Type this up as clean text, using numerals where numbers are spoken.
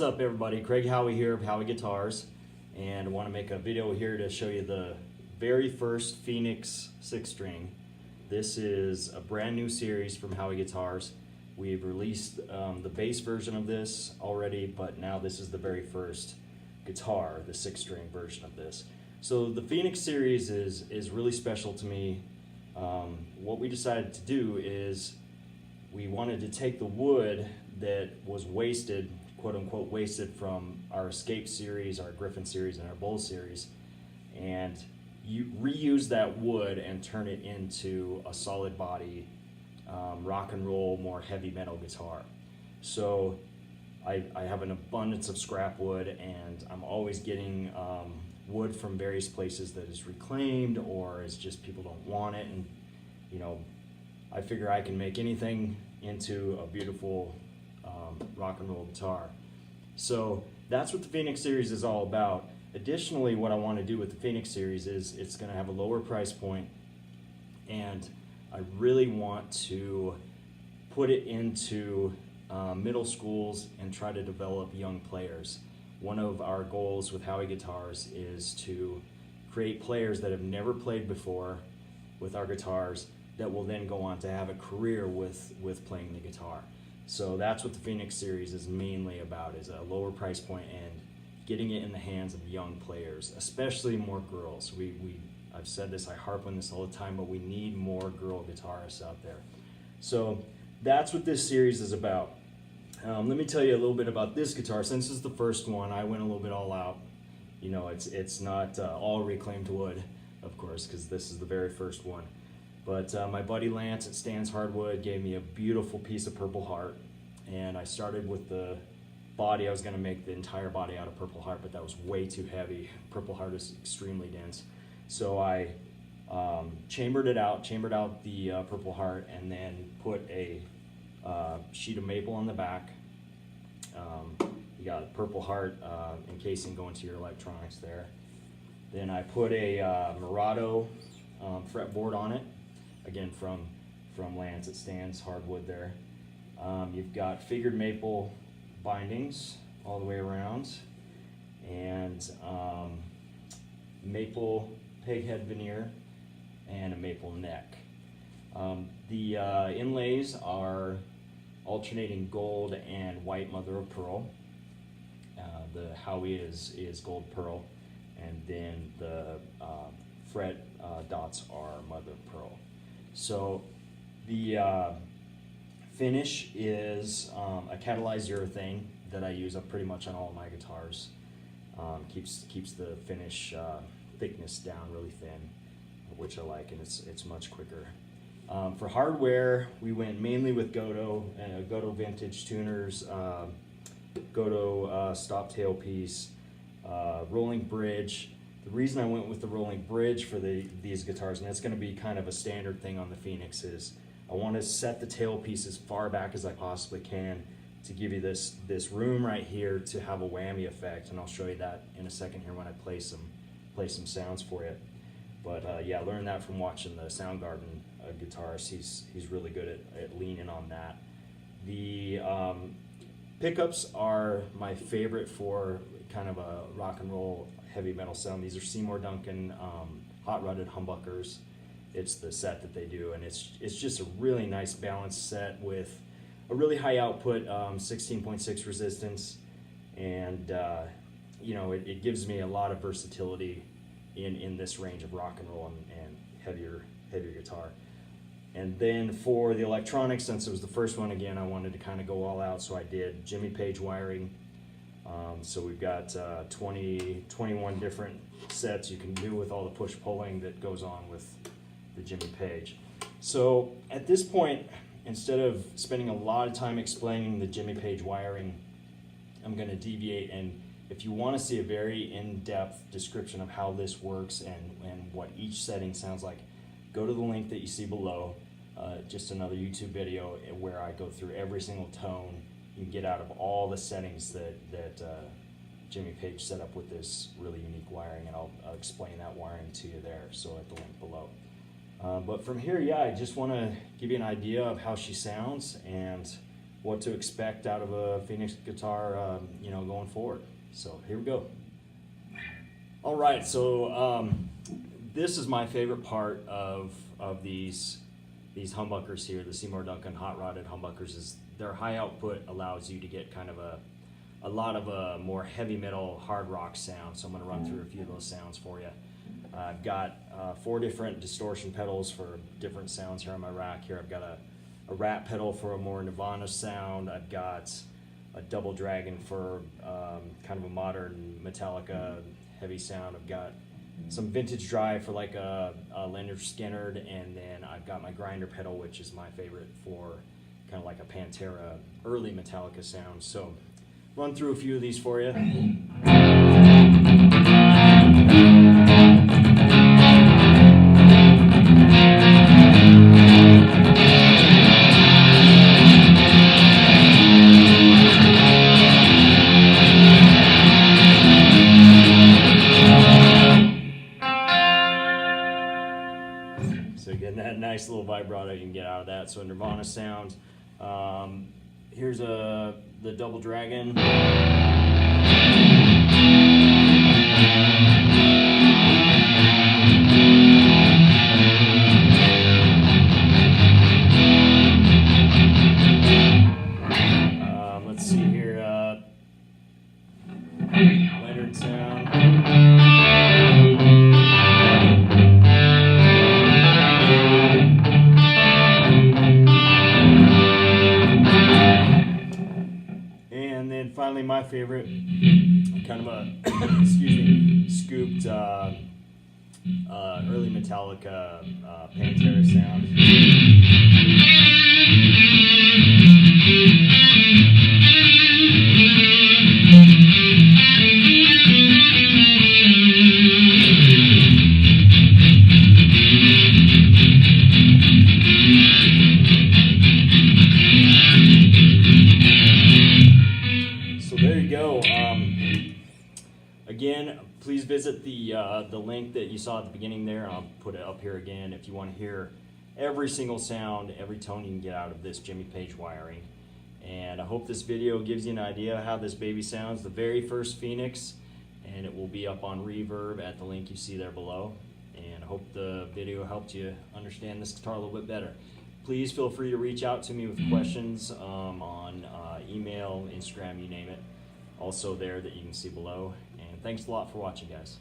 up, everybody? Craig Howie here of Howie Guitars, and I want to make a video here to show you the very first Phoenix 6-string. This is a brand new series from Howie Guitars. We've released the bass version of this already, but now this is the very first guitar, the 6-string version of this. So the Phoenix series is really special to me. What we decided to do is we wanted to take the wood that was wasted, quote unquote wasted, from our Escape series, our Griffin series, and our Bull series, and reuse that wood and turn it into a solid body rock and roll, more heavy metal guitar. So I have an abundance of scrap wood, and I'm always getting wood from various places that is reclaimed or is just people don't want it, and you know, I figure I can make anything into a beautiful rock and roll guitar. So that's what the Phoenix series is all about. Additionally, what I want to do with the Phoenix series is it's going to have a lower price point, and I really want to put it into middle schools and try to develop young players. One of our goals with Howie Guitars is to create players that have never played before with our guitars that will then go on to have a career with playing the guitar. So that's what the Phoenix series is mainly about, is a lower price point and getting it in the hands of young players, especially more girls. I've said this, I harp on this all the time, but we need more girl guitarists out there. So that's what this series is about. Let me tell you a little bit about this guitar. Since this is the first one, I went a little bit all out. You know, it's not all reclaimed wood, of course, because this is the very first one. But my buddy Lance at Stan's Hardwood gave me a beautiful piece of Purple Heart, and I started with the body. I was going to make the entire body out of Purple Heart, but that was way too heavy. Purple Heart is extremely dense. So I chambered out the Purple Heart, and then put a sheet of maple on the back. You got a Purple Heart encasing going to your electronics there. Then I put a Murado fretboard on it, again from Lance at Stan's Hardwood there. You've got figured maple bindings all the way around, and maple peghead veneer, and a maple neck. The inlays are alternating gold and white mother of pearl. The Howie is gold pearl, and then the fret dots are mother of pearl. So the finish is a catalyzed urethane that I use up pretty much on all of my guitars. Keeps the finish thickness down really thin, which I like, and it's much quicker. For hardware, we went mainly with Godo vintage tuners, Godo stop tailpiece, rolling bridge. The reason I went with the rolling bridge for these guitars, and it's going to be kind of a standard thing on the Phoenix, is I want to set the tailpiece as far back as I possibly can to give you this room right here to have a whammy effect, and I'll show you that in a second here when I play some sounds for you. But yeah, I learned that from watching the Soundgarden guitarist. He's really good at leaning on that. The pickups are my favorite for kind of a rock and roll heavy metal sound. These are Seymour Duncan hot rodded humbuckers. It's the set that they do, and it's just a really nice balanced set with a really high output 16.6 resistance, and you know, it gives me a lot of versatility in this range of rock and roll and heavier guitar. And then for the electronics, since it was the first one, again, I wanted to kind of go all out, so I did Jimmy Page wiring. So we've got 21 different sets you can do with all the push-pulling that goes on with the Jimmy Page. So at this point, instead of spending a lot of time explaining the Jimmy Page wiring, I'm going to deviate, and if you want to see a very in-depth description of how this works and what each setting sounds like, go to the link that you see below, just another YouTube video where I go through every single tone you can get out of all the settings that Jimmy Page set up with this really unique wiring, and I'll explain that wiring to you there, so at the link below. But from here, yeah, I just want to give you an idea of how she sounds, and what to expect out of a Phoenix guitar, you know, going forward. So here we go. All right, so this is my favorite part of these humbuckers here, the Seymour Duncan hot rodded humbuckers. Is their high output allows you to get kind of a lot of a more heavy metal hard rock sound. So I'm going to run through a few of those sounds for you. I've got 4 different distortion pedals for different sounds here on my rack. Here I've got a rat pedal for a more Nirvana sound. I've got a double dragon for kind of a modern Metallica heavy sound. I've got some vintage drive for like a Leonard Skinner, and then I've got my grinder pedal, which is my favorite for kind of like a Pantera early Metallica sound. So run through a few of these for you. So getting that nice little vibrato you can get out of that. So Nirvana sound. Here's the double dragon. Let's see here. Leonard sound. And then finally, my favorite, kind of a excuse me, scooped early Metallica Pantera sound. There you go. Again, please visit the link that you saw at the beginning there, and I'll put it up here again if you want to hear every single sound, every tone you can get out of this Jimmy Page wiring. And I hope this video gives you an idea how this baby sounds, the very first Phoenix, and it will be up on Reverb at the link you see there below. And I hope the video helped you understand this guitar a little bit better. Please feel free to reach out to me with questions on email, Instagram, you name it. Also there that you can see below. And thanks a lot for watching, guys.